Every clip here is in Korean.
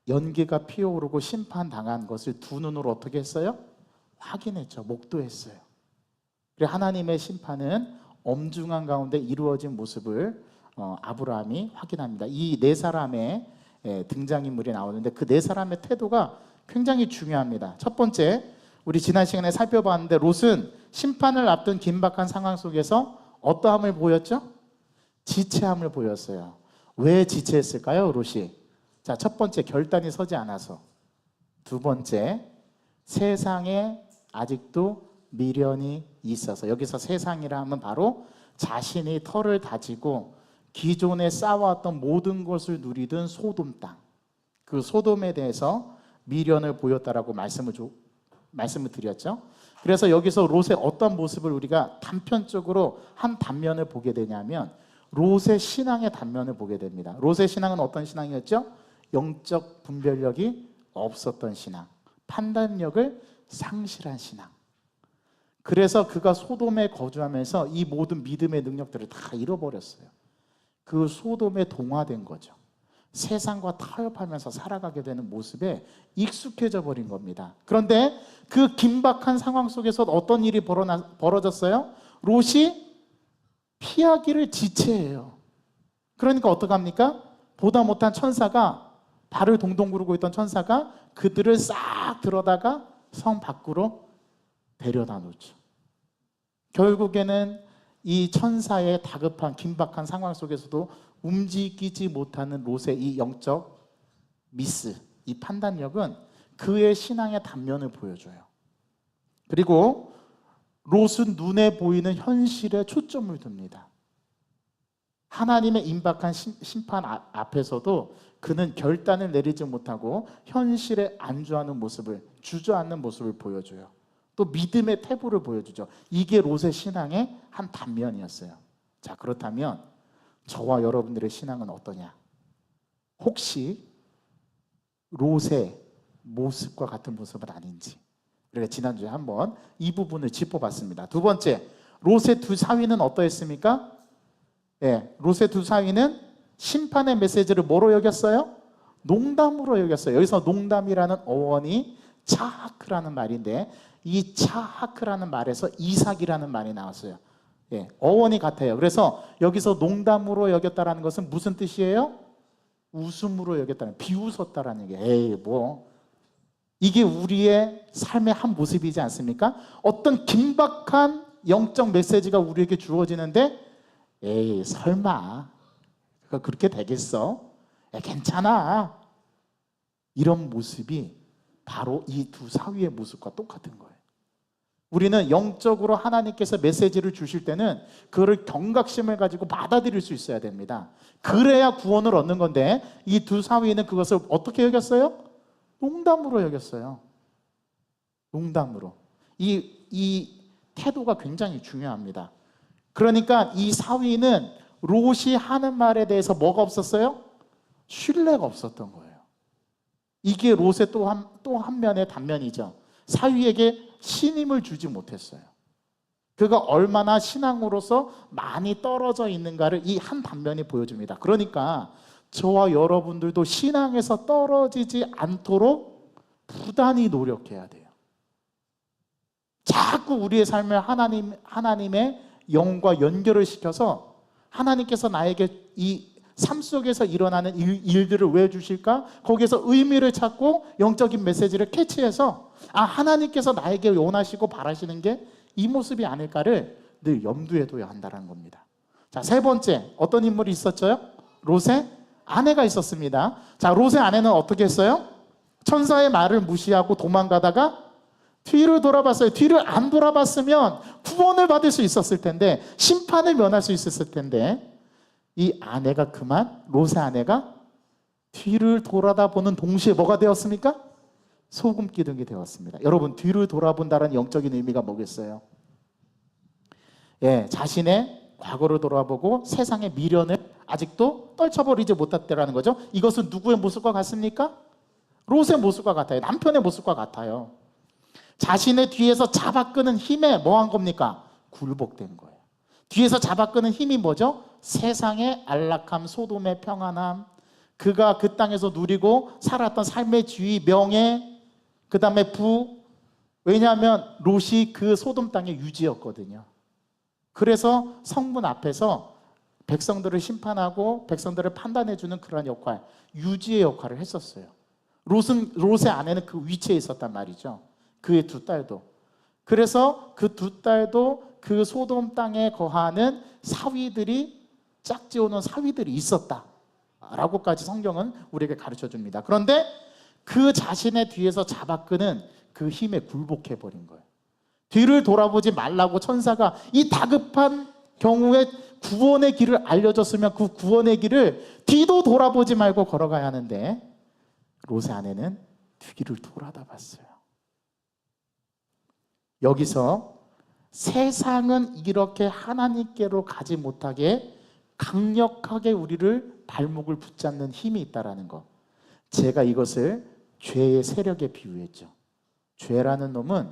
연기가 피어오르고 심판당한 것을 두 눈으로 어떻게 했어요? 확인했죠. 목도했어요. 그리고 하나님의 심판은 엄중한 가운데 이루어진 모습을 아브라함이 확인합니다. 이 네 사람의 등장인물이 나오는데 그 네 사람의 태도가 굉장히 중요합니다. 첫 번째, 우리 지난 시간에 살펴봤는데 롯은 심판을 앞둔 긴박한 상황 속에서 어떠함을 보였죠? 지체함을 보였어요. 왜 지체했을까요, 롯이? 자, 첫 번째, 결단이 서지 않아서. 두 번째, 세상에 아직도 미련이 있어서. 여기서 세상이라 하면 바로 자신이 터를 다지고 기존에 쌓아왔던 모든 것을 누리던 소돔 땅, 그 소돔에 대해서 미련을 보였다라고 말씀을 드렸죠. 그래서 여기서 롯의 어떤 모습을 우리가 단편적으로 한 단면을 보게 되냐면 롯의 신앙의 단면을 보게 됩니다. 롯의 신앙은 어떤 신앙이었죠? 영적 분별력이 없었던 신앙, 판단력을 상실한 신앙. 그래서 그가 소돔에 거주하면서 이 모든 믿음의 능력들을 다 잃어버렸어요. 그 소돔에 동화된 거죠. 세상과 타협하면서 살아가게 되는 모습에 익숙해져 버린 겁니다. 그런데 그 긴박한 상황 속에서 어떤 일이 벌어졌어요? 롯이 피하기를 지체해요. 그러니까 어떡합니까? 보다 못한 천사가, 발을 동동 구르고 있던 천사가 그들을 싹 들어다가 성 밖으로 데려다 놓죠. 결국에는 이 천사의 다급한 긴박한 상황 속에서도 움직이지 못하는 롯의 이 영적 미스, 이 판단력은 그의 신앙의 단면을 보여줘요. 그리고 롯은 눈에 보이는 현실에 초점을 둡니다. 하나님의 임박한 심판 앞에서도 그는 결단을 내리지 못하고 현실에 안주하는 모습을, 주저앉는 모습을 보여줘요. 또 믿음의 태도를 보여주죠. 이게 롯의 신앙의 한 단면이었어요. 자, 그렇다면 저와 여러분들의 신앙은 어떠냐? 혹시 롯의 모습과 같은 모습은 아닌지 우리가 지난주에 한번 이 부분을 짚어봤습니다. 두 번째, 롯의 두 사위는 어떠했습니까? 롯의 두 사위는 심판의 메시지를 뭐로 여겼어요? 농담으로 여겼어요. 여기서 농담이라는 어원이 차하크라는 말인데 이 차하크라는 말에서 이삭이라는 말이 나왔어요. 어원이 같아요. 그래서 여기서 농담으로 여겼다라는 것은 무슨 뜻이에요? 웃음으로 여겼다는, 비웃었다라는 얘기예요. 이게 우리의 삶의 한 모습이지 않습니까? 어떤 긴박한 영적 메시지가 우리에게 주어지는데 설마 그렇게 되겠어? 괜찮아. 이런 모습이 바로 이 두 사위의 모습과 똑같은 거예요. 우리는 영적으로 하나님께서 메시지를 주실 때는 그거를 경각심을 가지고 받아들일 수 있어야 됩니다. 그래야 구원을 얻는 건데 이 두 사위는 그것을 어떻게 여겼어요? 농담으로 여겼어요. 농담으로. 이 태도가 굉장히 중요합니다. 그러니까 이 사위는 롯이 하는 말에 대해서 뭐가 없었어요? 신뢰가 없었던 거예요. 이게 롯의 또 한 면의 단면이죠. 사위에게 신임을 주지 못했어요. 그가 얼마나 신앙으로서 많이 떨어져 있는가를 이 한 단면이 보여줍니다. 그러니까 저와 여러분들도 신앙에서 떨어지지 않도록 부단히 노력해야 돼요. 자꾸 우리의 삶을 하나님의 영과 연결을 시켜서 하나님께서 나에게 이 삶 속에서 일어나는 일들을 왜 주실까? 거기에서 의미를 찾고 영적인 메시지를 캐치해서 하나님께서 나에게 원하시고 바라시는 게 이 모습이 아닐까를 늘 염두에 둬야 한다는 겁니다. 자, 세 번째, 어떤 인물이 있었죠? 롯의 아내가 있었습니다. 자, 롯의 아내는 어떻게 했어요? 천사의 말을 무시하고 도망가다가 뒤를 돌아봤어요. 뒤를 안 돌아봤으면 구원을 받을 수 있었을 텐데, 심판을 면할 수 있었을 텐데, 이 아내가 롯의 아내가 뒤를 돌아다보는 동시에 뭐가 되었습니까? 소금 기둥이 되었습니다. 여러분, 뒤를 돌아본다는 영적인 의미가 뭐겠어요? 자신의 과거를 돌아보고 세상의 미련을 아직도 떨쳐버리지 못했다는 거죠. 이것은 누구의 모습과 같습니까? 롯의 모습과 같아요. 남편의 모습과 같아요. 자신의 뒤에서 잡아끄는 힘에 뭐한 겁니까? 굴복된 거예요. 뒤에서 잡아끄는 힘이 뭐죠? 세상의 안락함, 소돔의 평안함, 그가 그 땅에서 누리고 살았던 삶의 지위, 명예, 그 다음에 부. 왜냐하면 롯이 그 소돔 땅의 유지였거든요. 그래서 성문 앞에서 백성들을 심판하고 백성들을 판단해주는 그런 역할, 유지의 역할을 했었어요. 롯의 아내는 그 위치에 있었단 말이죠. 그의 두 딸도. 그래서 그 두 딸도 그 소돔 땅에 거하는 사위들이, 짝지어놓은 사위들이 있었다 라고까지 성경은 우리에게 가르쳐 줍니다. 그런데 그 자신의 뒤에서 잡아끄는 그 힘에 굴복해버린 거예요. 뒤를 돌아보지 말라고 천사가 이 다급한 경우에 구원의 길을 알려줬으면 그 구원의 길을 뒤도 돌아보지 말고 걸어가야 하는데, 롯의 아내는 뒤를 돌아다 봤어요. 여기서 세상은 이렇게 하나님께로 가지 못하게 강력하게 우리를 발목을 붙잡는 힘이 있다라는 것. 제가 이것을 죄의 세력에 비유했죠. 죄라는 놈은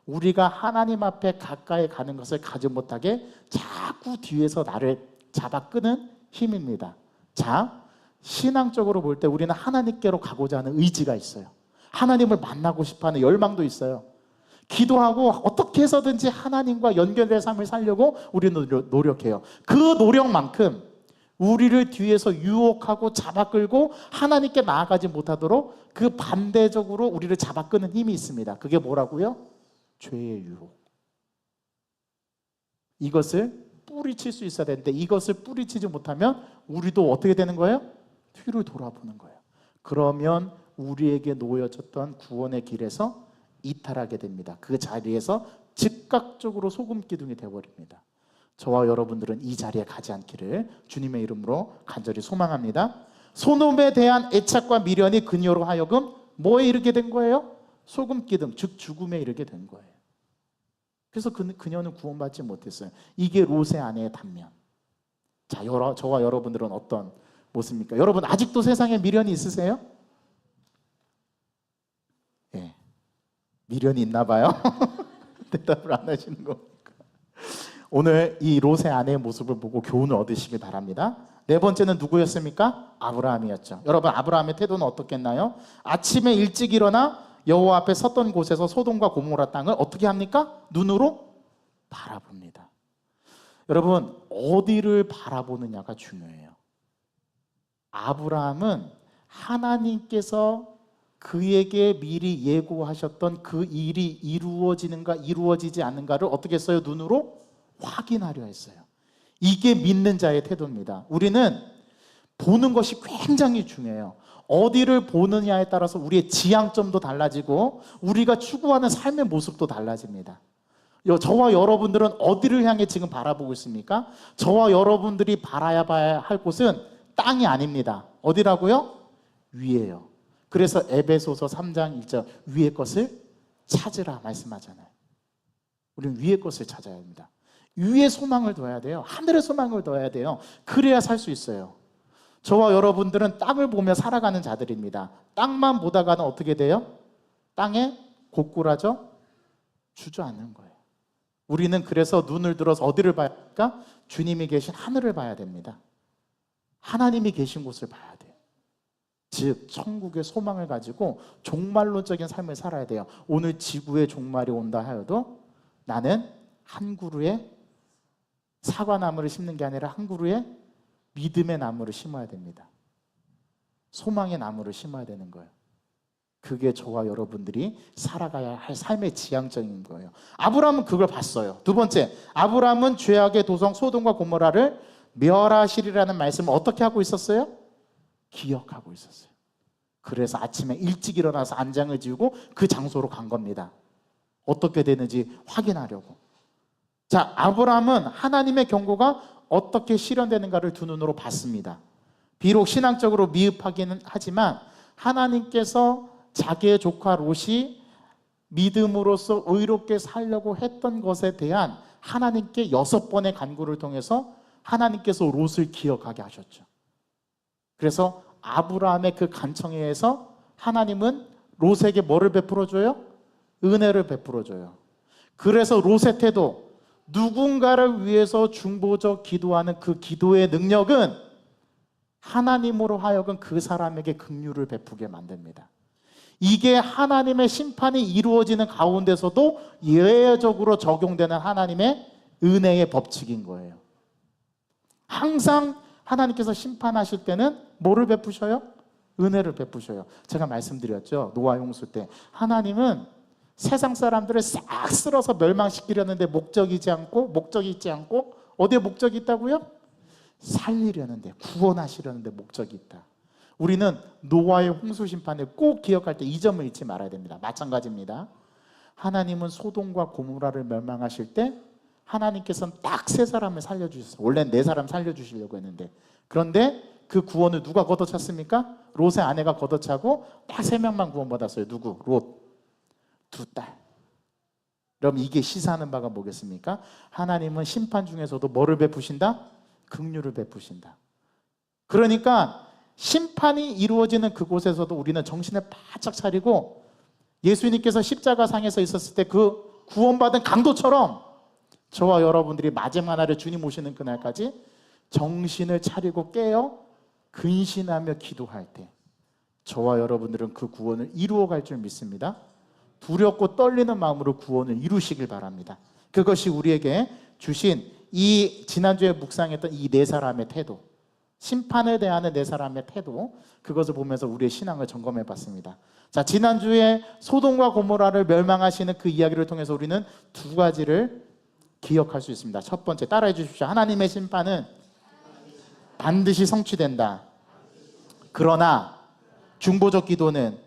우리가 하나님 앞에 가까이 가는 것을 가지 못하게 자꾸 뒤에서 나를 잡아 끄는 힘입니다. 자, 신앙적으로 볼 때 우리는 하나님께로 가고자 하는 의지가 있어요. 하나님을 만나고 싶어하는 열망도 있어요. 기도하고 어떻게 해서든지 하나님과 연결된 삶을 살려고 우리는 노력해요. 그 노력만큼 우리를 뒤에서 유혹하고 잡아끌고 하나님께 나아가지 못하도록 그 반대적으로 우리를 잡아끄는 힘이 있습니다. 그게 뭐라고요? 죄의 유혹. 이것을 뿌리칠 수 있어야 되는데 이것을 뿌리치지 못하면 우리도 어떻게 되는 거예요? 뒤를 돌아보는 거예요. 그러면 우리에게 놓여졌던 구원의 길에서 이탈하게 됩니다. 그 자리에서 즉각적으로 소금 기둥이 되어버립니다. 저와 여러분들은 이 자리에 가지 않기를 주님의 이름으로 간절히 소망합니다. 소돔에 대한 애착과 미련이 그녀로 하여금 뭐에 이르게 된 거예요? 소금 기둥, 즉 죽음에 이르게 된 거예요. 그래서 그녀는 구원받지 못했어요. 이게 롯의 아내의 단면. 자, 저와 여러분들은 어떤 모습입니까? 여러분 아직도 세상에 미련이 있으세요? 예, 미련이 있나 봐요. 대답을 안 하시는 겁니까? 오늘 이 롯의 아내의 모습을 보고 교훈을 얻으시길 바랍니다. 네 번째는 누구였습니까? 아브라함이었죠. 여러분 아브라함의 태도는 어떻겠나요? 아침에 일찍 일어나 여호와 앞에 섰던 곳에서 소돔과 고모라 땅을 어떻게 합니까? 눈으로 바라봅니다. 여러분 어디를 바라보느냐가 중요해요. 아브라함은 하나님께서 그에게 미리 예고하셨던 그 일이 이루어지는가 이루어지지 않는가를 어떻게 했어요? 눈으로 확인하려 했어요. 이게 믿는 자의 태도입니다. 우리는 보는 것이 굉장히 중요해요. 어디를 보느냐에 따라서 우리의 지향점도 달라지고 우리가 추구하는 삶의 모습도 달라집니다. 저와 여러분들은 어디를 향해 지금 바라보고 있습니까? 저와 여러분들이 바라야 할 곳은 땅이 아닙니다. 어디라고요? 위에요. 그래서 에베소서 3장 1절 위의 것을 찾으라 말씀하잖아요. 우리는 위의 것을 찾아야 합니다. 위에 소망을 둬야 돼요. 하늘의 소망을 둬야 돼요. 그래야 살 수 있어요. 저와 여러분들은 땅을 보며 살아가는 자들입니다. 땅만 보다가는 어떻게 돼요? 땅에 고꾸라져 주저앉는 거예요. 우리는 그래서 눈을 들어서 어디를 봐야 할까? 주님이 계신 하늘을 봐야 됩니다. 하나님이 계신 곳을 봐야 돼요. 즉 천국의 소망을 가지고 종말론적인 삶을 살아야 돼요. 오늘 지구에 종말이 온다 하여도 나는 한 그루의 사과나무를 심는 게 아니라 한 그루의 믿음의 나무를 심어야 됩니다. 소망의 나무를 심어야 되는 거예요. 그게 저와 여러분들이 살아가야 할 삶의 지향점인 거예요. 아브라함은 그걸 봤어요. 두 번째, 아브라함은 죄악의 도성 소돔과 고모라를 멸하시리라는 말씀을 어떻게 하고 있었어요? 기억하고 있었어요. 그래서 아침에 일찍 일어나서 안장을 지우고 그 장소로 간 겁니다. 어떻게 되는지 확인하려고. 자, 아브라함은 하나님의 경고가 어떻게 실현되는가를 두 눈으로 봤습니다. 비록 신앙적으로 미흡하기는 하지만 하나님께서 자기의 조카 롯이 믿음으로써 의롭게 살려고 했던 것에 대한 하나님께 6번의 간구를 통해서 하나님께서 롯을 기억하게 하셨죠. 그래서 아브라함의 그 간청에 의해서 하나님은 롯에게 뭐를 베풀어줘요? 은혜를 베풀어줘요. 그래서 롯의 태도, 누군가를 위해서 중보적 기도하는 그 기도의 능력은 하나님으로 하여금 그 사람에게 긍휼을 베푸게 만듭니다. 이게 하나님의 심판이 이루어지는 가운데서도 예외적으로 적용되는 하나님의 은혜의 법칙인 거예요. 항상 하나님께서 심판하실 때는 뭐를 베푸셔요? 은혜를 베푸셔요. 제가 말씀드렸죠. 노아 홍수 때 하나님은 세상 사람들을 싹 쓸어서 멸망시키려는데 목적이 있지 않고 어디에 목적이 있다고요? 살리려는데, 구원하시려는데 목적이 있다. 우리는 노아의 홍수 심판을 꼭 기억할 때 이 점을 잊지 말아야 됩니다. 마찬가지입니다. 하나님은 소돔과 고모라를 멸망하실 때 하나님께서는 딱 세 사람을 살려주셨어요. 원래는 네 사람 살려주시려고 했는데, 그런데 그 구원을 누가 걷어찼습니까? 롯의 아내가 걷어차고 딱 세 명만 구원받았어요. 누구? 롯. 두 딸. 그럼 이게 시사하는 바가 뭐겠습니까? 하나님은 심판 중에서도 뭐를 베푸신다? 긍휼을 베푸신다. 그러니까 심판이 이루어지는 그곳에서도 우리는 정신을 바짝 차리고 예수님께서 십자가상에서 있었을 때 그 구원받은 강도처럼 저와 여러분들이 마지막 날에 주님 오시는 그날까지 정신을 차리고 깨어 근신하며 기도할 때 저와 여러분들은 그 구원을 이루어갈 줄 믿습니다. 두렵고 떨리는 마음으로 구원을 이루시길 바랍니다. 그것이 우리에게 주신 이 지난주에 묵상했던 이 네 사람의 태도, 심판에 대한 네 사람의 태도, 그것을 보면서 우리의 신앙을 점검해 봤습니다. 자, 지난주에 소돔과 고모라를 멸망하시는 그 이야기를 통해서 우리는 두 가지를 기억할 수 있습니다. 첫 번째, 따라해 주십시오. 하나님의 심판은 반드시 성취된다. 그러나 중보적 기도는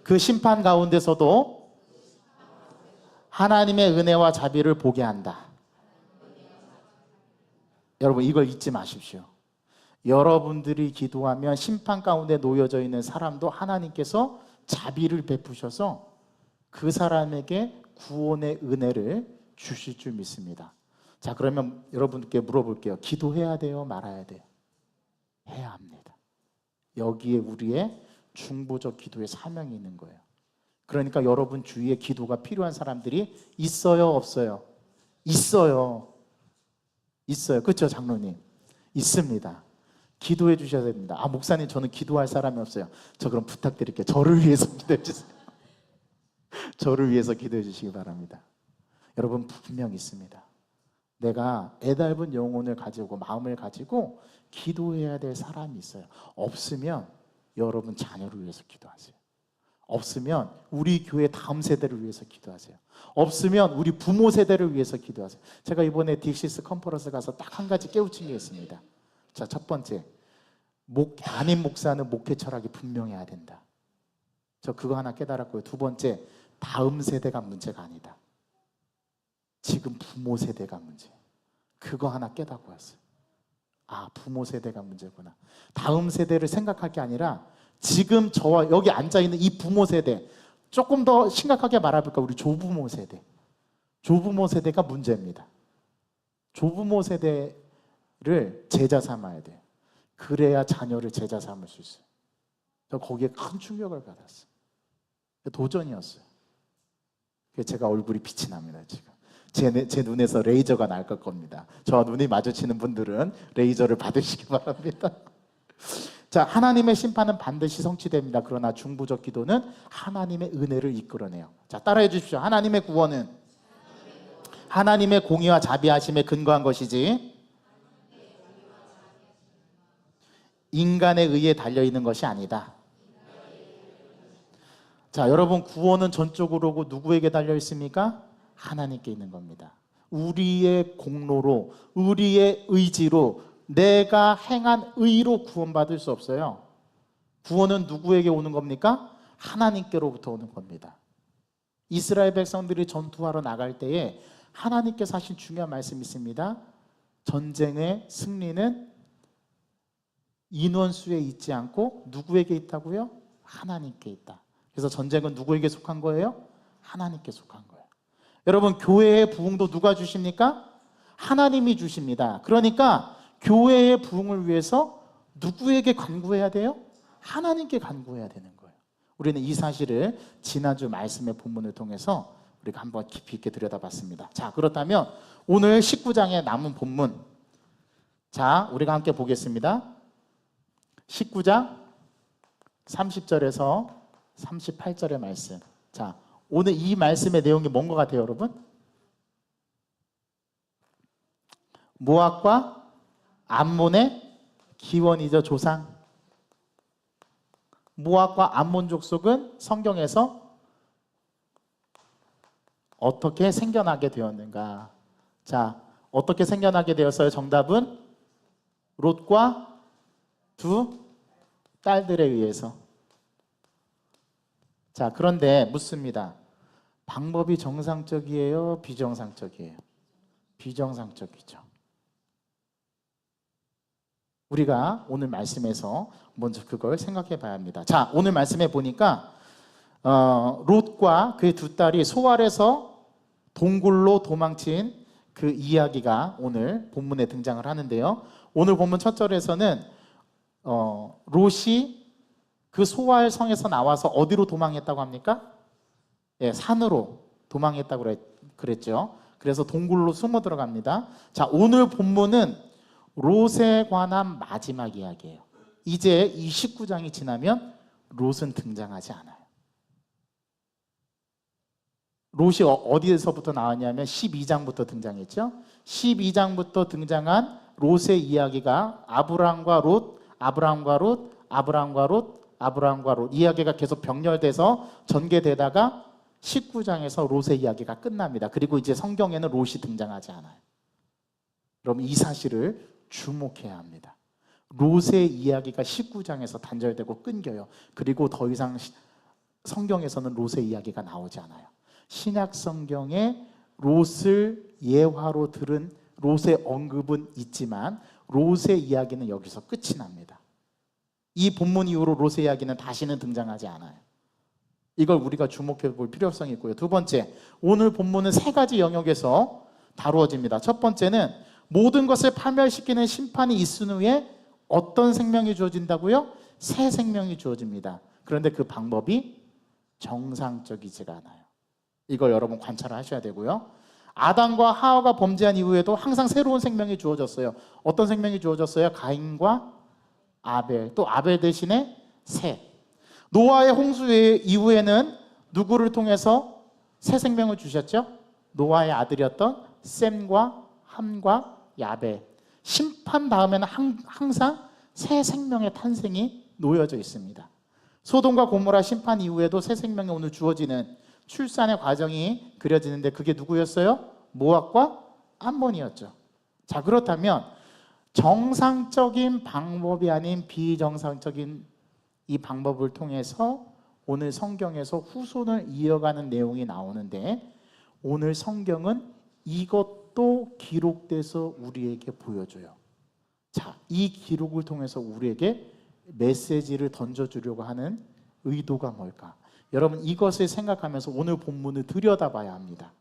그 심판 가운데서도 하나님의 은혜와 자비를 보게 한다. 여러분, 이걸 잊지 마십시오. 여러분들이 기도하면 심판 가운데 놓여져 있는 사람도 하나님께서 자비를 베푸셔서 그 사람에게 구원의 은혜를 주실 줄 믿습니다. 자, 그러면 여러분께 물어볼게요. 기도해야 돼요? 말아야 돼요? 해야 합니다. 여기에 우리의 중보적 기도의 사명이 있는 거예요. 그러니까 여러분 주위에 기도가 필요한 사람들이 있어요? 없어요? 있어요. 있어요. 그렇죠, 장로님? 있습니다. 기도해 주셔야 됩니다. 아, 목사님, 저는 기도할 사람이 없어요. 저 그럼 부탁드릴게요. 저를 위해서 기도해 주세요. 저를 위해서 기도해 주시기 바랍니다. 여러분, 분명 있습니다. 내가 애달픈 영혼을 가지고 마음을 가지고 기도해야 될 사람이 있어요. 없으면 여러분 자녀를 위해서 기도하세요. 없으면 우리 교회 다음 세대를 위해서 기도하세요. 없으면 우리 부모 세대를 위해서 기도하세요. 제가 이번에 딕시스 컨퍼런스 가서 딱 한 가지 깨우친 게 있습니다. 자, 첫 번째, 담임 목사는 목회 철학이 분명해야 된다. 저 그거 하나 깨달았고요. 두 번째, 다음 세대가 문제가 아니다. 지금 부모 세대가 문제. 그거 하나 깨닫고 왔어요. 아, 부모 세대가 문제구나. 다음 세대를 생각할 게 아니라 지금 저와 여기 앉아있는 이 부모 세대, 조금 더 심각하게 말해볼까? 우리 조부모 세대. 조부모 세대가 문제입니다. 조부모 세대를 제자 삼아야 돼요. 그래야 자녀를 제자 삼을 수 있어요. 저 거기에 큰 충격을 받았어요. 도전이었어요. 제가 얼굴이 빛이 납니다, 지금. 제 눈에서 레이저가 날 겁니다. 저와 눈이 마주치는 분들은 레이저를 받으시기 바랍니다. 자, 하나님의 심판은 반드시 성취됩니다. 그러나 중보적 기도는 하나님의 은혜를 이끌어내요. 자, 따라해 주십시오. 하나님의 구원은 하나님의 공의와 자비하심에 근거한 것이지 인간의 의에 달려있는 것이 아니다. 자, 여러분, 구원은 전적으로 누구에게 달려있습니까? 하나님께 있는 겁니다. 우리의 공로로, 우리의 의지로, 내가 행한 의로 구원받을 수 없어요. 구원은 누구에게 오는 겁니까? 하나님께로부터 오는 겁니다. 이스라엘 백성들이 전투하러 나갈 때에 하나님께서 하신 중요한 말씀이 있습니다. 전쟁의 승리는 인원수에 있지 않고 누구에게 있다고요? 하나님께 있다. 그래서 전쟁은 누구에게 속한 거예요? 하나님께 속한 거예요. 여러분, 교회의 부흥도 누가 주십니까? 하나님이 주십니다. 그러니까 교회의 부흥을 위해서 누구에게 간구해야 돼요? 하나님께 간구해야 되는 거예요. 우리는 이 사실을 지난주 말씀의 본문을 통해서 우리가 한번 깊이 있게 들여다봤습니다. 자, 그렇다면 오늘 19장에 남은 본문, 자, 우리가 함께 보겠습니다. 19장 30절에서 38절의 말씀. 자, 오늘 이 말씀의 내용이 뭔 것 같아요, 여러분? 모압과 암몬의 기원이죠, 조상. 모압과 암몬 족속은 성경에서 어떻게 생겨나게 되었는가? 자, 어떻게 생겨나게 되었어요? 정답은 롯과 두 딸들에 의해서. 자, 그런데 묻습니다. 방법이 정상적이에요? 비정상적이에요? 비정상적이죠. 우리가 오늘 말씀에서 먼저 그걸 생각해 봐야 합니다. 자, 오늘 말씀에 보니까 롯과 그의 두 딸이 소알에서 동굴로 도망친 그 이야기가 오늘 본문에 등장을 하는데요. 오늘 본문 첫 절에서는 롯이 그 소알 성에서 나와서 어디로 도망했다고 합니까? 예, 산으로 도망했다고 그랬죠. 그래서 동굴로 숨어 들어갑니다. 자, 오늘 본문은 롯에 관한 마지막 이야기예요. 이제 이 19장이 지나면 롯은 등장하지 않아요. 롯이 어디에서부터 나왔냐면 12장부터 등장했죠. 12장부터 등장한 롯의 이야기가 아브람과 롯, 아브람과 롯, 아브람과 롯, 아브람과 롯 이야기가 계속 병렬돼서 전개되다가 19장에서 롯의 이야기가 끝납니다. 그리고 이제 성경에는 롯이 등장하지 않아요. 여러분, 이 사실을 주목해야 합니다. 롯의 이야기가 19장에서 단절되고 끊겨요. 그리고 더 이상 성경에서는 롯의 이야기가 나오지 않아요. 신약 성경에 롯을 예화로 들은 롯의 언급은 있지만 롯의 이야기는 여기서 끝이 납니다. 이 본문 이후로 롯의 이야기는 다시는 등장하지 않아요. 이걸 우리가 주목해 볼 필요성이 있고요. 두 번째, 오늘 본문은 세 가지 영역에서 다루어집니다. 첫 번째는 모든 것을 파멸시키는 심판이 있은 후에 어떤 생명이 주어진다고요? 새 생명이 주어집니다. 그런데 그 방법이 정상적이지가 않아요. 이걸 여러분 관찰하셔야 되고요. 아담과 하와가 범죄한 이후에도 항상 새로운 생명이 주어졌어요. 어떤 생명이 주어졌어요? 가인과 아벨, 또 아벨 대신에 셋. 노아의 홍수 이후에는 누구를 통해서 새 생명을 주셨죠? 노아의 아들이었던 셈과 함과 야벳. 심판 다음에는 항상 새 생명의 탄생이 놓여져 있습니다. 소돔과 고모라 심판 이후에도 새 생명이 오늘 주어지는 출산의 과정이 그려지는데 그게 누구였어요? 모압과 암몬이었죠. 자, 그렇다면 정상적인 방법이 아닌 비정상적인 이 방법을 통해서 오늘 성경에서 후손을 이어가는 내용이 나오는데 오늘 성경은 이것도 기록돼서 우리에게 보여줘요. 자, 이 기록을 통해서 우리에게 메시지를 던져주려고 하는 의도가 뭘까? 여러분, 이것을 생각하면서 오늘 본문을 들여다봐야 합니다.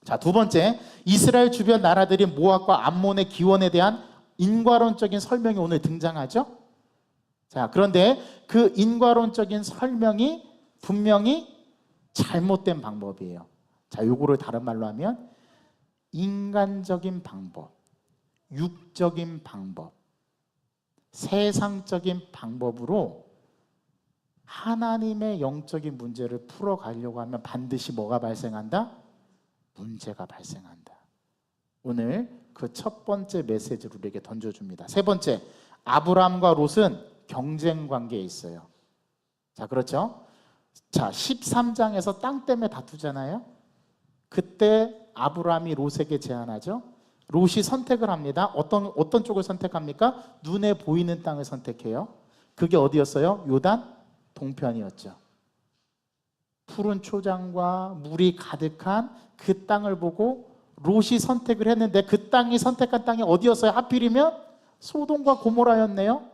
자, 두 번째, 이스라엘 주변 나라들이 모압과 암몬의 기원에 대한 인과론적인 설명이 오늘 등장하죠. 자, 그런데 그 인과론적인 설명이 분명히 잘못된 방법이에요. 자, 요거를 다른 말로 하면 인간적인 방법, 육적인 방법, 세상적인 방법으로 하나님의 영적인 문제를 풀어가려고 하면 반드시 뭐가 발생한다? 문제가 발생한다. 오늘 그 첫 번째 메시지를 우리에게 던져줍니다. 세 번째, 아브람과 롯은 경쟁 관계에 있어요. 자, 그렇죠? 자, 13장에서 땅 때문에 다투잖아요. 그때 아브람이 롯에게 제안하죠. 롯이 선택을 합니다. 어떤 쪽을 선택합니까? 눈에 보이는 땅을 선택해요. 그게 어디였어요? 요단 동편이었죠. 푸른 초장과 물이 가득한 그 땅을 보고 롯이 선택을 했는데 그 땅이 선택한 땅이 어디였어요? 하필이면 소돔과 고모라였네요.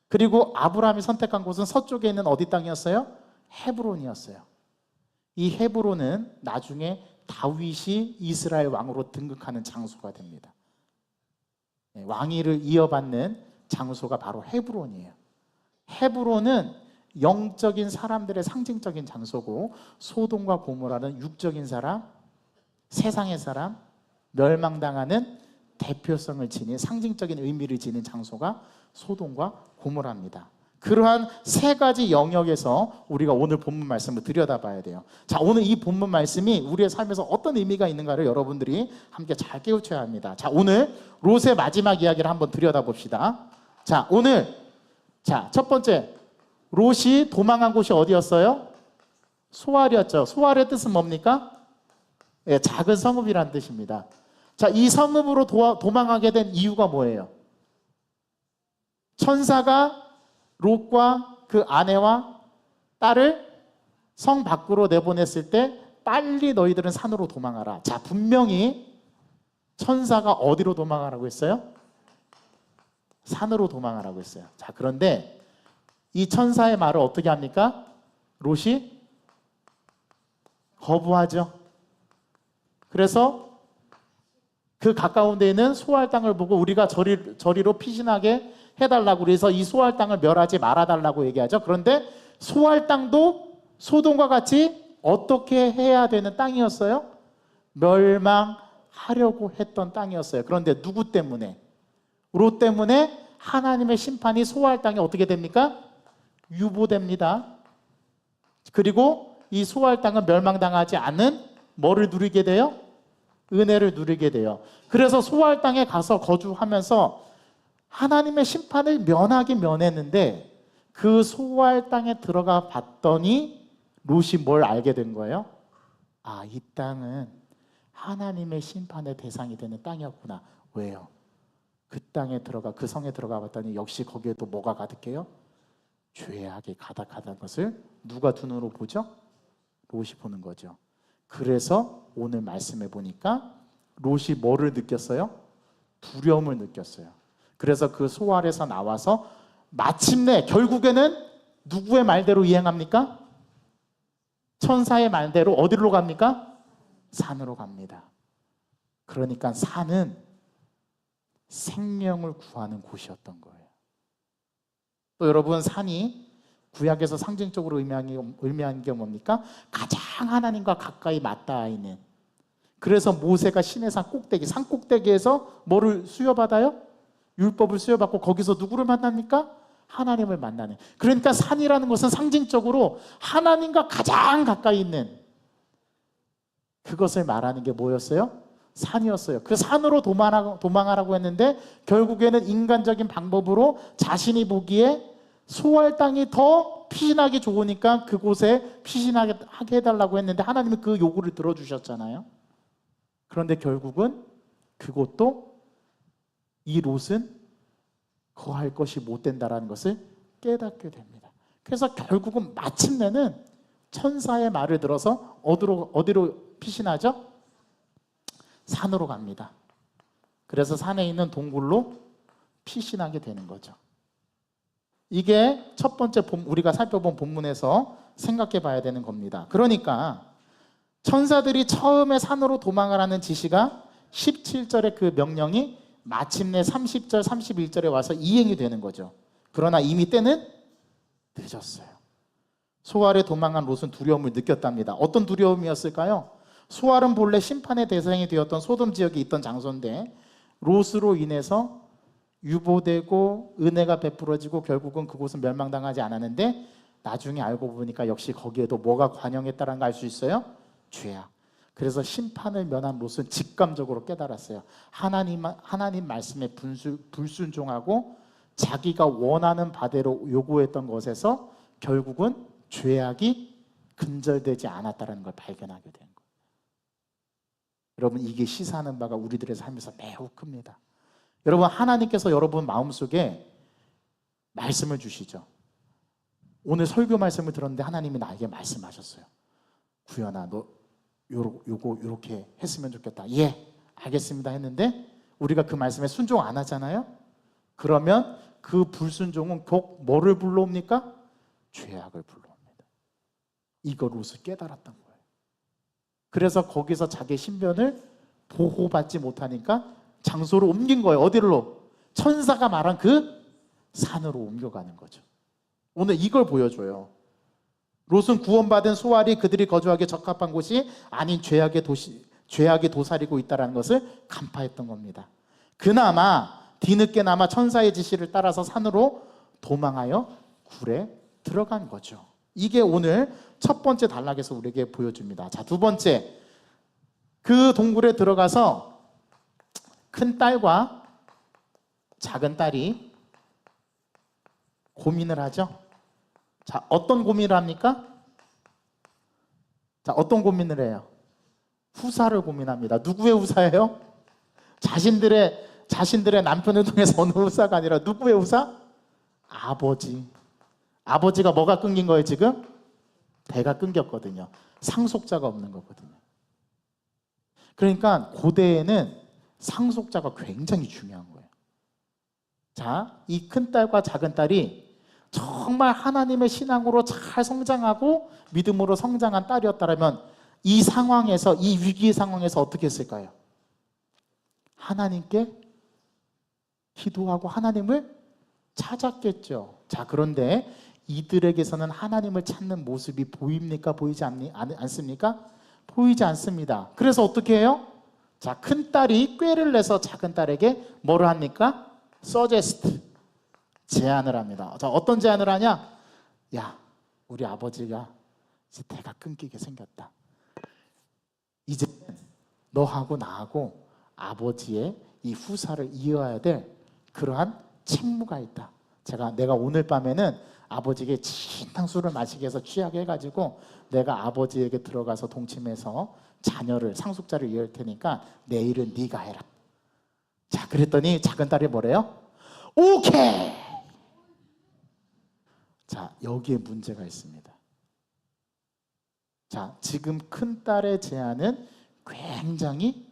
그리고 아브라함이 선택한 곳은 서쪽에 있는 어디 땅이었어요? 헤브론이었어요. 이 헤브론은 나중에 다윗이 이스라엘 왕으로 등극하는 장소가 됩니다. 왕위를 이어받는 장소가 바로 헤브론이에요. 헤브론은 영적인 사람들의 상징적인 장소고 소돔과 고모라는 육적인 사람, 세상의 사람, 멸망당하는 대표성을 지닌 상징적인 의미를 지닌 장소가 소돔과 고모라입니다. 그러한 세 가지 영역에서 우리가 오늘 본문 말씀을 들여다봐야 돼요. 자, 오늘 이 본문 말씀이 우리의 삶에서 어떤 의미가 있는가를 여러분들이 함께 잘 깨우쳐야 합니다. 자, 오늘 롯의 마지막 이야기를 한번 들여다봅시다. 자, 오늘 첫 번째, 롯이 도망한 곳이 어디였어요? 소알이었죠. 소알의 뜻은 뭡니까? 예, 작은 성읍이라는 뜻입니다. 자, 이 성읍으로 도망하게 된 이유가 뭐예요? 천사가 롯과 그 아내와 딸을 성 밖으로 내보냈을 때 빨리 너희들은 산으로 도망하라. 자, 분명히 천사가 어디로 도망하라고 했어요? 산으로 도망하라고 했어요. 자, 그런데 이 천사의 말을 어떻게 합니까? 롯이 거부하죠. 그래서 그 가까운 데에 있는 소알 땅을 보고 우리가 저리로 피신하게 해달라고 그래서 이 소알 땅을 멸하지 말아달라고 얘기하죠. 그런데 소알 땅도 소돔과 같이 어떻게 해야 되는 땅이었어요? 멸망하려고 했던 땅이었어요. 그런데 누구 때문에? 롯 때문에 하나님의 심판이 소알 땅에 어떻게 됩니까? 유보됩니다. 그리고 이 소알 땅은 멸망당하지 않는 뭐를 누리게 돼요? 은혜를 누리게 돼요. 그래서 소알 땅에 가서 거주하면서 하나님의 심판을 면하긴 면했는데 그 소알 땅에 들어가 봤더니 롯이 뭘 알게 된 거예요? 아, 이 땅은 하나님의 심판의 대상이 되는 땅이었구나. 왜요? 그 땅에 들어가, 그 성에 들어가 봤더니 역시 거기에 또 뭐가 가득해요? 죄악이 가득하다는 것을 누가 두 눈으로 보죠? 롯이 보는 거죠. 그래서 오늘 말씀해 보니까 롯이 뭐를 느꼈어요? 두려움을 느꼈어요. 그래서 그 소알에서 나와서 마침내 결국에는 누구의 말대로 이행합니까? 천사의 말대로 어디로 갑니까? 산으로 갑니다. 그러니까 산은 생명을 구하는 곳이었던 거예요. 또 여러분, 산이 구약에서 상징적으로 의미하는 게 뭡니까? 가장 하나님과 가까이 맞닿아 있는. 그래서 모세가 시내 산 꼭대기에서 뭐를 수여받아요? 율법을 수여받고 거기서 누구를 만납니까? 하나님을 만나는. 그러니까 산이라는 것은 상징적으로 하나님과 가장 가까이 있는 그것을 말하는 게 뭐였어요? 산이었어요. 그 산으로 도망하라고 했는데 결국에는 인간적인 방법으로 자신이 보기에 소알 땅이 더 피신하기 좋으니까 그곳에 피신하게 해달라고 했는데 하나님은 그 요구를 들어주셨잖아요. 그런데 결국은 그것도 이 롯은 거할 것이 못 된다라는 것을 깨닫게 됩니다. 그래서 결국은 마침내는 천사의 말을 들어서 어디로 피신하죠? 산으로 갑니다. 그래서 산에 있는 동굴로 피신하게 되는 거죠. 이게 첫 번째 우리가 살펴본 본문에서 생각해 봐야 되는 겁니다. 그러니까 천사들이 처음에 산으로 도망가라는 지시가 17절의 그 명령이 마침내 30절, 31절에 와서 이행이 되는 거죠. 그러나 이미 때는 늦었어요. 소알에 도망한 롯은 두려움을 느꼈답니다. 어떤 두려움이었을까요? 소알은 본래 심판의 대상이 되었던 소돔 지역에 있던 장소인데 롯으로 인해서 유보되고 은혜가 베풀어지고 결국은 그곳은 멸망당하지 않았는데 나중에 알고 보니까 역시 거기에도 뭐가 관영했다는 걸 알 수 있어요? 죄악. 그래서 심판을 면한 롯은 직감적으로 깨달았어요. 하나님 말씀에 불순종하고 자기가 원하는 바대로 요구했던 것에서 결국은 죄악이 근절되지 않았다는 걸 발견하게 된 거예요. 여러분, 이게 시사하는 바가 우리들의 삶에서 매우 큽니다. 여러분, 하나님께서 여러분 마음속에 말씀을 주시죠. 오늘 설교 말씀을 들었는데 하나님이 나에게 말씀하셨어요. 구현아, 너 요거 요렇게 했으면 좋겠다. 예, 알겠습니다 했는데 우리가 그 말씀에 순종 안 하잖아요. 그러면 그 불순종은 곧 뭐를 불러옵니까? 죄악을 불러옵니다. 이걸 롯이 깨달았던 거예요. 그래서 거기서 자기 신변을 보호받지 못하니까 장소를 옮긴 거예요. 어디로? 천사가 말한 그 산으로 옮겨가는 거죠. 오늘 이걸 보여줘요. 롯은 구원받은 소알이 그들이 거주하기에 적합한 곳이 아닌 죄악의 도사리고 있다는 것을 간파했던 겁니다. 그나마 뒤늦게나마 천사의 지시를 따라서 산으로 도망하여 굴에 들어간 거죠. 이게 오늘 첫 번째 단락에서 우리에게 보여줍니다. 자, 두 번째, 그 동굴에 들어가서 큰 딸과 작은 딸이 고민을 하죠. 자, 어떤 고민을 합니까? 자, 어떤 고민을 해요? 후사를 고민합니다. 누구의 후사예요? 자신들의 남편을 통해서 어느 후사가 아니라 누구의 후사? 아버지. 아버지가 뭐가 끊긴 거예요, 지금? 배가 끊겼거든요. 상속자가 없는 거거든요. 그러니까 고대에는 상속자가 굉장히 중요한 거예요. 자, 이 큰딸과 작은딸이 정말 하나님의 신앙으로 잘 성장하고 믿음으로 성장한 딸이었다면 이 상황에서, 이 위기의 상황에서 어떻게 했을까요? 하나님께 기도하고 하나님을 찾았겠죠. 자, 그런데 이들에게서는 하나님을 찾는 모습이 보입니까? 보이지 않습니까? 보이지 않습니다. 그래서 어떻게 해요? 자, 큰딸이 꾀를 내서 작은딸에게 뭐를 합니까? suggest, 제안을 합니다. 자, 어떤 제안을 하냐? 야, 우리 아버지가 이제 대가 끊기게 생겼다. 이제 너하고 나하고 아버지의 이 후사를 이어야 될 그러한 책무가 있다. 내가 오늘 밤에는 아버지에게 진탕수를 마시게 해서 취하게 해가지고 내가 아버지에게 들어가서 동침해서 자녀를, 상속자를 이을 테니까 내일은 네가 해라. 자, 그랬더니 작은 딸이 뭐래요? 오케이! 자, 여기에 문제가 있습니다. 자, 지금 큰 딸의 제안은 굉장히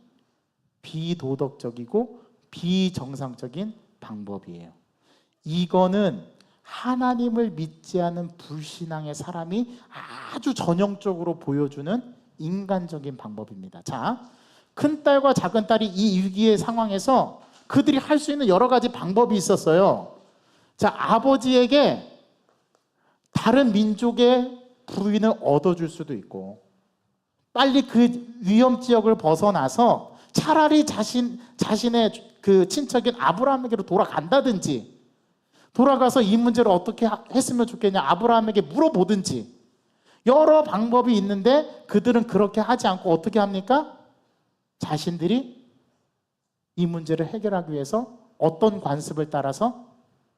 비도덕적이고 비정상적인 방법이에요. 이거는 하나님을 믿지 않은 불신앙의 사람이 아주 전형적으로 보여주는 인간적인 방법입니다. 자, 큰딸과 작은딸이 이 위기의 상황에서 그들이 할 수 있는 여러 가지 방법이 있었어요. 자, 아버지에게 다른 민족의 부인을 얻어줄 수도 있고, 빨리 그 위험 지역을 벗어나서 차라리 자신의 그 친척인 아브라함에게로 돌아간다든지, 돌아가서 이 문제를 어떻게 했으면 좋겠냐 아브라함에게 물어보든지, 여러 방법이 있는데 그들은 그렇게 하지 않고 어떻게 합니까? 자신들이 이 문제를 해결하기 위해서 어떤 관습을 따라서,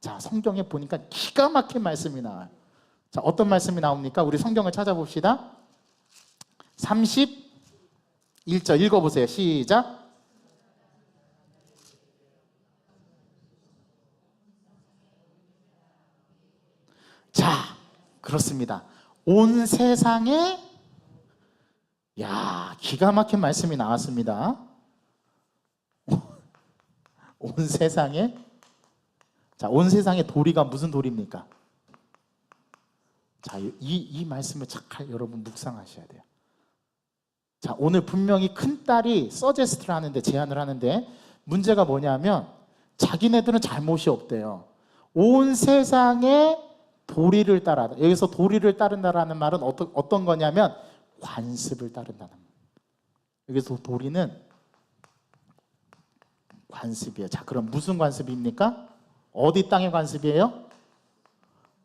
자, 성경에 보니까 기가 막힌 말씀이 나와요. 자, 어떤 말씀이 나옵니까? 우리 성경을 찾아봅시다. 31절 읽어보세요. 시작. 자, 그렇습니다. 온 세상에, 야, 기가 막힌 말씀이 나왔습니다. 온 세상에, 자, 온 세상의 도리가 무슨 도리입니까? 자, 이 말씀을 잘 여러분 묵상하셔야 돼요. 자, 오늘 분명히 큰딸이 서제스트를 하는데, 제안을 하는데, 문제가 뭐냐면 자기네들은 잘못이 없대요. 온 세상의 도리를 따라, 여기서 도리를 따른다라는 말은 어떤 거냐면 관습을 따른다는 거예요. 여기서 도리는 관습이에요. 자, 그럼 무슨 관습입니까? 어디 땅의 관습이에요?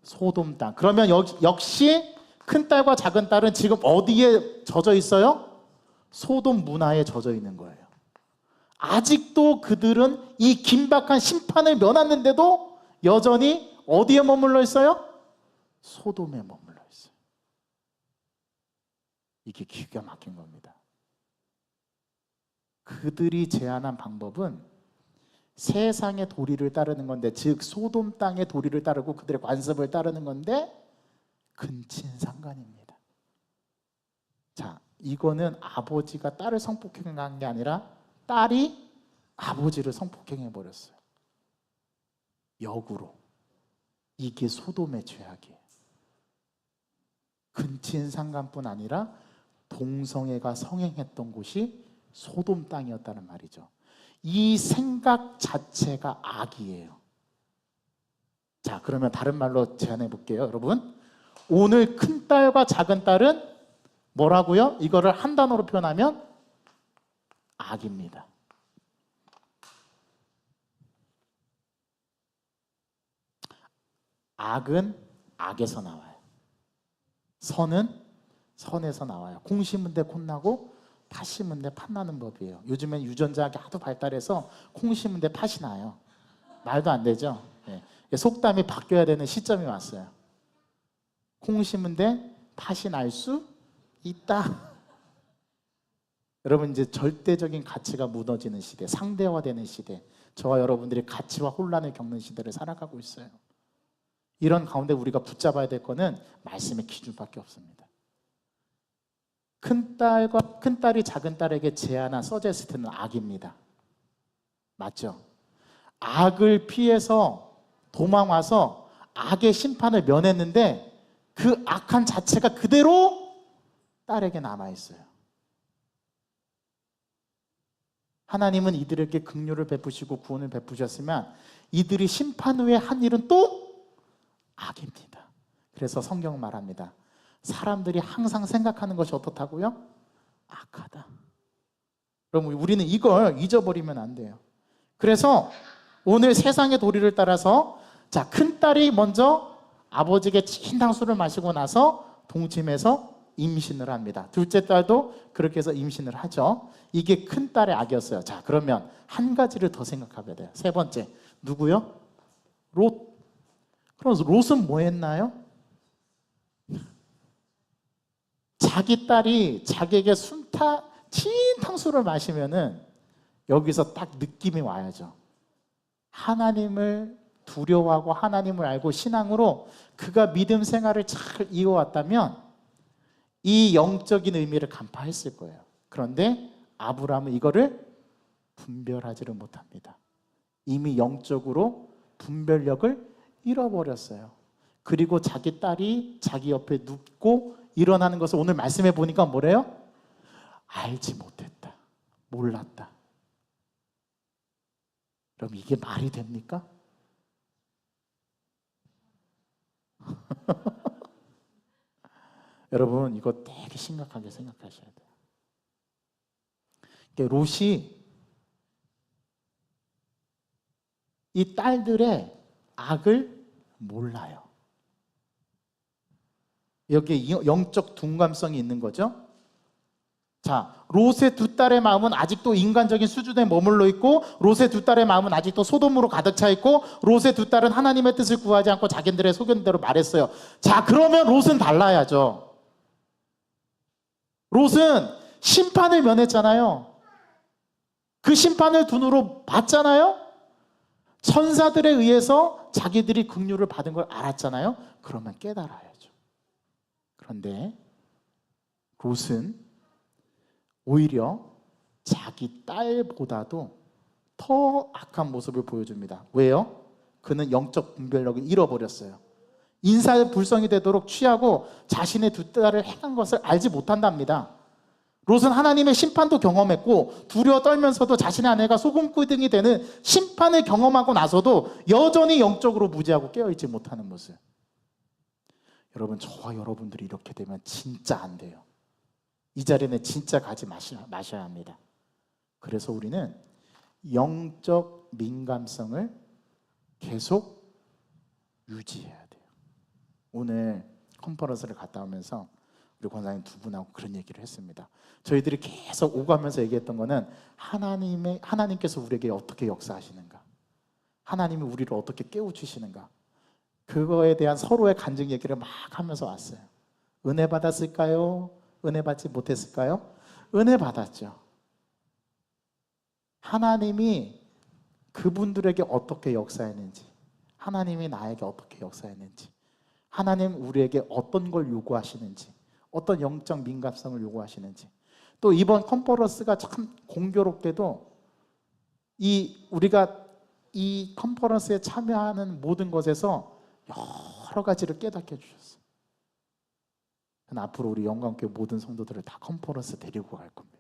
소돔 땅. 그러면 역시 큰딸과 작은딸은 지금 어디에 젖어 있어요? 소돔 문화에 젖어 있는 거예요. 아직도 그들은 이 긴박한 심판을 면했는데도 여전히 어디에 머물러 있어요? 소돔에 머물러 있어요. 이게 기가 막힌 겁니다. 그들이 제안한 방법은 세상의 도리를 따르는 건데, 즉 소돔 땅의 도리를 따르고 그들의 관습을 따르는 건데 근친상간입니다. 자, 이거는 아버지가 딸을 성폭행한 게 아니라 딸이 아버지를 성폭행해 버렸어요. 역으로. 이게 소돔의 죄악이에요. 근친상간뿐 아니라 동성애가 성행했던 곳이 소돔 땅이었다는 말이죠. 이 생각 자체가 악이에요. 자, 그러면 다른 말로 제안해 볼게요, 여러분. 오늘 큰딸과 작은딸은 뭐라고요? 이거를 한 단어로 표현하면 악입니다. 악은 악에서 나와요. 선은 선에서 나와요. 콩 심은 데 콩나고 팥 심은 데 팥 나는 법이에요. 요즘엔 유전자학이 하도 발달해서 콩 심은 데 팥이 나요. 말도 안 되죠. 네. 속담이 바뀌어야 되는 시점이 왔어요. 콩 심은 데 팥이 날 수 있다. 여러분, 이제 절대적인 가치가 무너지는 시대, 상대화되는 시대, 저와 여러분들이 가치와 혼란을 겪는 시대를 살아가고 있어요. 이런 가운데 우리가 붙잡아야 될 거는 말씀의 기준밖에 없습니다. 큰딸이 작은딸에게 재 하나 써졌을 때는 악입니다. 맞죠? 악을 피해서 도망와서 악의 심판을 면했는데 그 악한 자체가 그대로 딸에게 남아있어요. 하나님은 이들에게 긍휼을 베푸시고 구원을 베푸셨으면 이들이 심판 후에 한 일은 또 악입니다. 그래서 성경은 말합니다. 사람들이 항상 생각하는 것이 어떻다고요? 악하다. 그럼 우리는 이걸 잊어버리면 안 돼요. 그래서 오늘 세상의 도리를 따라서 자, 큰딸이 먼저 아버지에게 진탕수를 마시고 나서 동침해서 임신을 합니다. 둘째 딸도 그렇게 해서 임신을 하죠. 이게 큰딸의 악이었어요. 자, 그러면 한 가지를 더 생각해야 돼요. 세 번째, 누구요? 롯. 그럼 롯은 뭐 했나요? 자기 딸이 자기에게 진탕수를 마시면은 여기서 딱 느낌이 와야죠. 하나님을 두려워하고 하나님을 알고 신앙으로 그가 믿음 생활을 잘 이어왔다면 이 영적인 의미를 간파했을 거예요. 그런데 아브라함은 이거를 분별하지를 못합니다. 이미 영적으로 분별력을 잃어버렸어요. 그리고 자기 딸이 자기 옆에 눕고 일어나는 것을 오늘 말씀해 보니까 뭐래요? 알지 못했다. 몰랐다. 그럼 이게 말이 됩니까? 여러분, 이거 되게 심각하게 생각하셔야 돼요. 롯이 이 딸들의 악을 몰라요. 여기에 영적 둔감성이 있는 거죠. 자, 롯의 두 딸의 마음은 아직도 인간적인 수준에 머물러 있고 롯의 두 딸의 마음은 아직도 소돔으로 가득 차 있고 롯의 두 딸은 하나님의 뜻을 구하지 않고 자기들의 소견대로 말했어요. 자, 그러면 롯은 달라야죠. 롯은 심판을 면했잖아요. 그 심판을 눈으로 봤잖아요. 천사들에 의해서 자기들이 긍휼을 받은 걸 알았잖아요. 그러면 깨달아야죠. 그런데 롯은 오히려 자기 딸보다도 더 악한 모습을 보여줍니다. 왜요? 그는 영적 분별력을 잃어버렸어요. 인사불성이 되도록 취하고 자신의 두 딸을 행한 것을 알지 못한답니다. 롯은 하나님의 심판도 경험했고 두려워 떨면서도 자신의 아내가 소금구등이 되는 심판을 경험하고 나서도 여전히 영적으로 무지하고 깨어있지 못하는 모습. 여러분, 저와 여러분들이 이렇게 되면 진짜 안 돼요. 이 자리는 진짜 가지 마셔야 합니다. 그래서 우리는 영적 민감성을 계속 유지해야 돼요. 오늘 컨퍼런스를 갔다 오면서 우리 권사님 두 분하고 그런 얘기를 했습니다. 저희들이 계속 오가면서 얘기했던 거는 하나님께서 우리에게 어떻게 역사하시는가, 하나님이 우리를 어떻게 깨우치시는가, 그거에 대한 서로의 간증 얘기를 막 하면서 왔어요. 은혜 받았을까요? 은혜 받지 못했을까요? 은혜 받았죠. 하나님이 그분들에게 어떻게 역사했는지, 하나님이 나에게 어떻게 역사했는지, 하나님 우리에게 어떤 걸 요구하시는지, 어떤 영적 민감성을 요구하시는지. 또 이번 컨퍼런스가 참 공교롭게도 우리가 이 컨퍼런스에 참여하는 모든 것에서 여러 가지를 깨닫게 해주셨어요. 앞으로 우리 영광교회 모든 성도들을 다 컨퍼런스 데리고 갈 겁니다.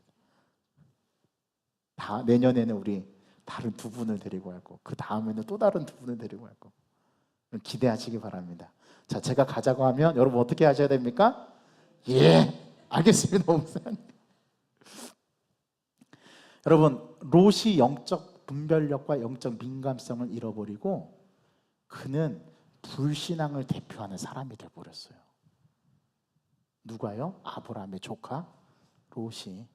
다 내년에는 우리 다른 두 분을 데리고 갈 거고 그 다음에는 또 다른 두 분을 데리고 갈 거고 기대하시기 바랍니다. 자, 제가 가자고 하면 여러분 어떻게 하셔야 됩니까? 예, 알겠습니다, 목사님. 여러분, 롯이 영적 분별력과 영적 민감성을 잃어버리고 그는 불신앙을 대표하는 사람이 되어버렸어요. 누가요? 아브라함의 조카 롯이.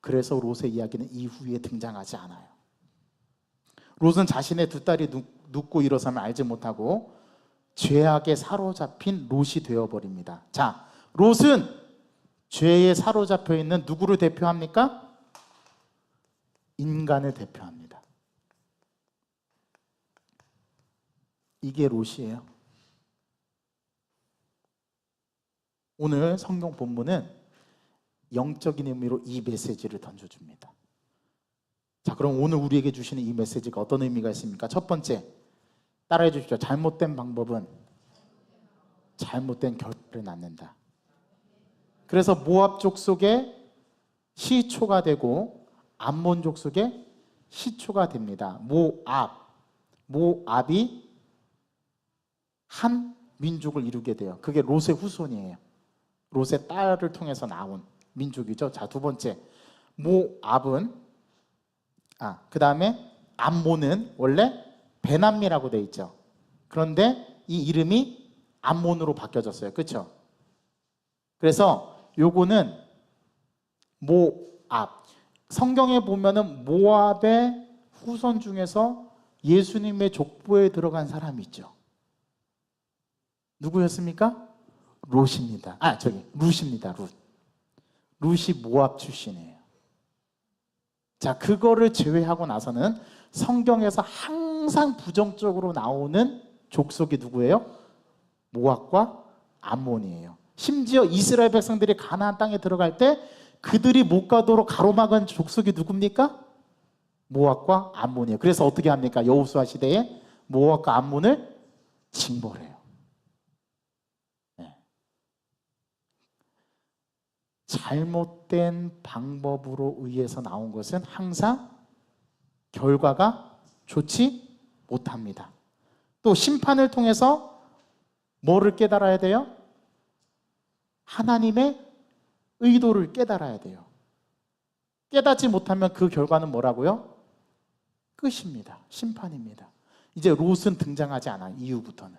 그래서 롯의 이야기는 이후에 등장하지 않아요. 롯은 자신의 두 딸이 눕고 일어서면 알지 못하고 죄악에 사로잡힌 롯이 되어버립니다. 자, 롯은 죄에 사로잡혀 있는 누구를 대표합니까? 인간을 대표합니다. 이게 롯이에요. 오늘 성경 본문은 영적인 의미로 이 메시지를 던져줍니다. 자, 그럼 오늘 우리에게 주시는 이 메시지가 어떤 의미가 있습니까? 첫 번째, 따라해 주십시오. 잘못된 방법은 잘못된 결과를 낳는다. 그래서 모압 족속의 시초가 되고 암몬 족속의 시초가 됩니다. 모압이 한 민족을 이루게 돼요. 그게 롯의 후손이에요. 롯의 딸을 통해서 나온 민족이죠. 자, 두 번째, 모압은 그 다음에 암몬은 원래 베남미라고 되어 있죠. 그런데 이 이름이 암몬으로 바뀌어졌어요. 그렇죠? 그래서 요거는 모압. 성경에 보면은 모압의 후손 중에서 예수님의 족보에 들어간 사람이 있죠. 누구였습니까? 롯입니다. 룻입니다. 룻이 모압 출신이에요. 자, 그거를 제외하고 나서는 성경에서 항상 부정적으로 나오는 족속이 누구예요? 모압과 암몬이에요. 심지어 이스라엘 백성들이 가나안 땅에 들어갈 때 그들이 못 가도록 가로막은 족속이 누굽니까? 모압과 암몬이에요. 그래서 어떻게 합니까? 여호수아 시대에 모압과 암몬을 징벌해요. 잘못된 방법으로 의해서 나온 것은 항상 결과가 좋지 못합니다. 또 심판을 통해서 뭐를 깨달아야 돼요? 하나님의 의도를 깨달아야 돼요. 깨닫지 못하면 그 결과는 뭐라고요? 끝입니다. 심판입니다. 이제 롯은 등장하지 않아요. 이후부터는.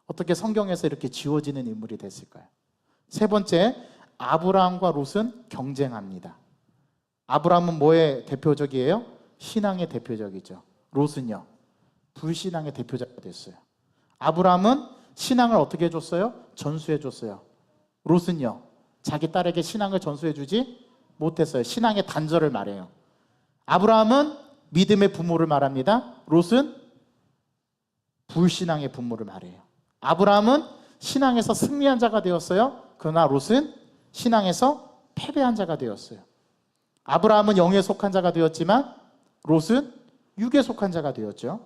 어떻게 성경에서 이렇게 지워지는 인물이 됐을까요? 세 번째, 아브라함과 롯은 경쟁합니다. 아브라함은 뭐의 대표적이에요? 신앙의 대표적이죠. 롯은요? 불신앙의 대표자가 됐어요. 아브라함은 신앙을 어떻게 해줬어요? 전수해줬어요. 롯은요? 자기 딸에게 신앙을 전수해주지 못했어요. 신앙의 단절을 말해요. 아브라함은 믿음의 부모를 말합니다. 롯은 불신앙의 부모를 말해요. 아브라함은 신앙에서 승리한 자가 되었어요. 그러나 롯은 신앙에서 패배한 자가 되었어요. 아브라함은 영에 속한 자가 되었지만 롯은 육에 속한 자가 되었죠.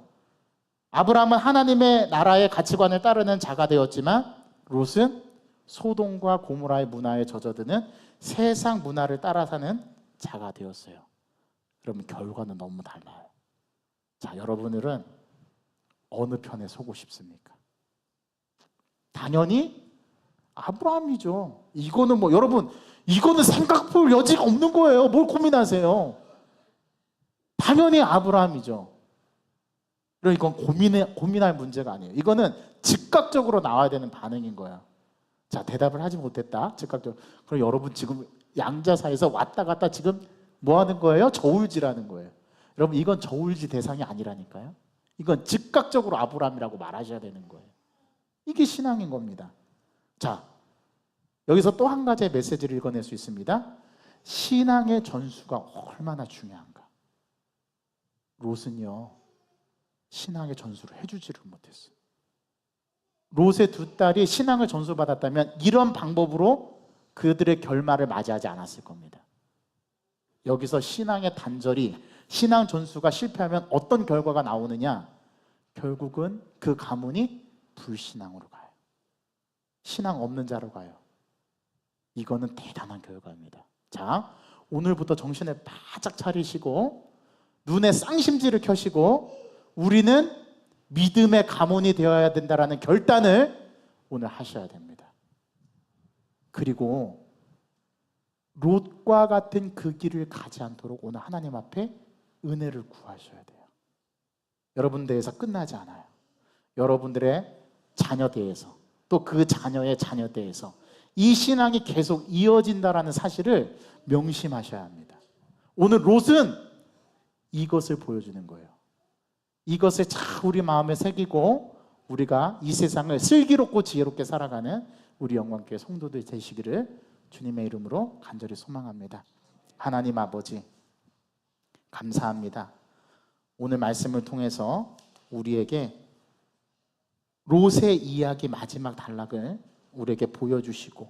아브라함은 하나님의 나라의 가치관을 따르는 자가 되었지만 롯은 소돔과 고모라의 문화에 젖어드는 세상 문화를 따라 사는 자가 되었어요. 그러면 결과는 너무 달라요. 자, 여러분들은 어느 편에 서고 싶습니까? 당연히 아브라함이죠. 이거는 여러분, 이거는 생각볼 여지가 없는 거예요. 뭘 고민하세요? 당연히 아브라함이죠. 그러니까 이건 고민할 문제가 아니에요. 이거는 즉각적으로 나와야 되는 반응인 거야. 자, 대답을 하지 못했다. 즉각적으로. 그럼 여러분 지금 양자 사이에서 왔다 갔다 지금 뭐 하는 거예요? 저울질하는 거예요. 여러분, 이건 저울질 대상이 아니라니까요. 이건 즉각적으로 아브라함이라고 말하셔야 되는 거예요. 이게 신앙인 겁니다. 자, 여기서 또 한 가지의 메시지를 읽어낼 수 있습니다. 신앙의 전수가 얼마나 중요한가. 롯은요, 신앙의 전수를 해주지를 못했어요. 롯의 두 딸이 신앙을 전수받았다면 이런 방법으로 그들의 결말을 맞이하지 않았을 겁니다. 여기서 신앙의 단절이, 신앙 전수가 실패하면 어떤 결과가 나오느냐? 결국은 그 가문이 불신앙으로 가요. 신앙 없는 자로 가요. 이거는 대단한 결과입니다. 자, 오늘부터 정신을 바짝 차리시고 눈에 쌍심지를 켜시고 우리는 믿음의 가문이 되어야 된다라는 결단을 오늘 하셔야 됩니다. 그리고 롯과 같은 그 길을 가지 않도록 오늘 하나님 앞에 은혜를 구하셔야 돼요. 여러분 대해서 끝나지 않아요. 여러분들의 자녀 대해서, 또 그 자녀의 자녀 대해서 이 신앙이 계속 이어진다라는 사실을 명심하셔야 합니다. 오늘 롯은 이것을 보여주는 거예요. 이것을 잘 우리 마음에 새기고 우리가 이 세상을 슬기롭고 지혜롭게 살아가는 우리 영광교회 성도들 되시기를 주님의 이름으로 간절히 소망합니다. 하나님 아버지, 감사합니다. 오늘 말씀을 통해서 우리에게 롯의 이야기 마지막 단락을 우리에게 보여주시고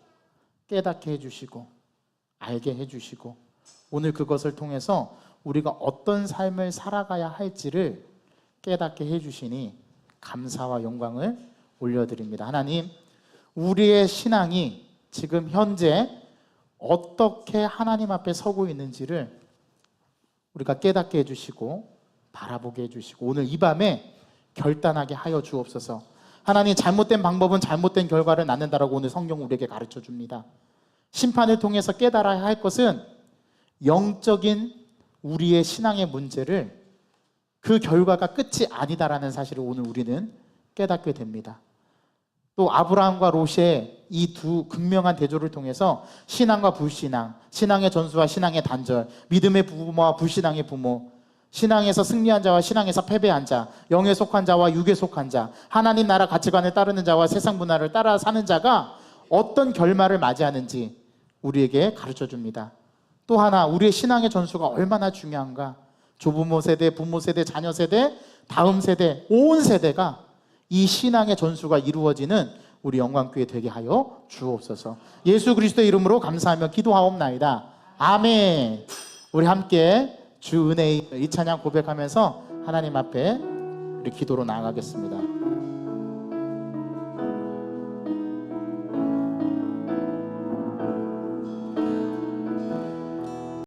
깨닫게 해주시고 알게 해주시고 오늘 그것을 통해서 우리가 어떤 삶을 살아가야 할지를 깨닫게 해주시니 감사와 영광을 올려드립니다. 하나님, 우리의 신앙이 지금 현재 어떻게 하나님 앞에 서고 있는지를 우리가 깨닫게 해주시고 바라보게 해주시고 오늘 이 밤에 결단하게 하여 주옵소서. 하나님, 잘못된 방법은 잘못된 결과를 낳는다라고 오늘 성경 우리에게 가르쳐 줍니다. 심판을 통해서 깨달아야 할 것은 영적인 우리의 신앙의 문제를 그 결과가 끝이 아니다라는 사실을 오늘 우리는 깨닫게 됩니다. 또 아브라함과 롯의 이 두 극명한 대조를 통해서 신앙과 불신앙, 신앙의 전수와 신앙의 단절, 믿음의 부모와 불신앙의 부모, 신앙에서 승리한 자와 신앙에서 패배한 자, 영에 속한 자와 육에 속한 자, 하나님 나라 가치관을 따르는 자와 세상 문화를 따라 사는 자가 어떤 결말을 맞이하는지 우리에게 가르쳐 줍니다. 또 하나, 우리의 신앙의 전수가 얼마나 중요한가. 조부모 세대, 부모 세대, 자녀 세대, 다음 세대, 온 세대가 이 신앙의 전수가 이루어지는 우리 영광교회 되게 하여 주옵소서. 예수 그리스도의 이름으로 감사하며 기도하옵나이다. 아멘. 우리 함께 주 은혜의 이 찬양 고백하면서 하나님 앞에 우리 기도로 나아가겠습니다.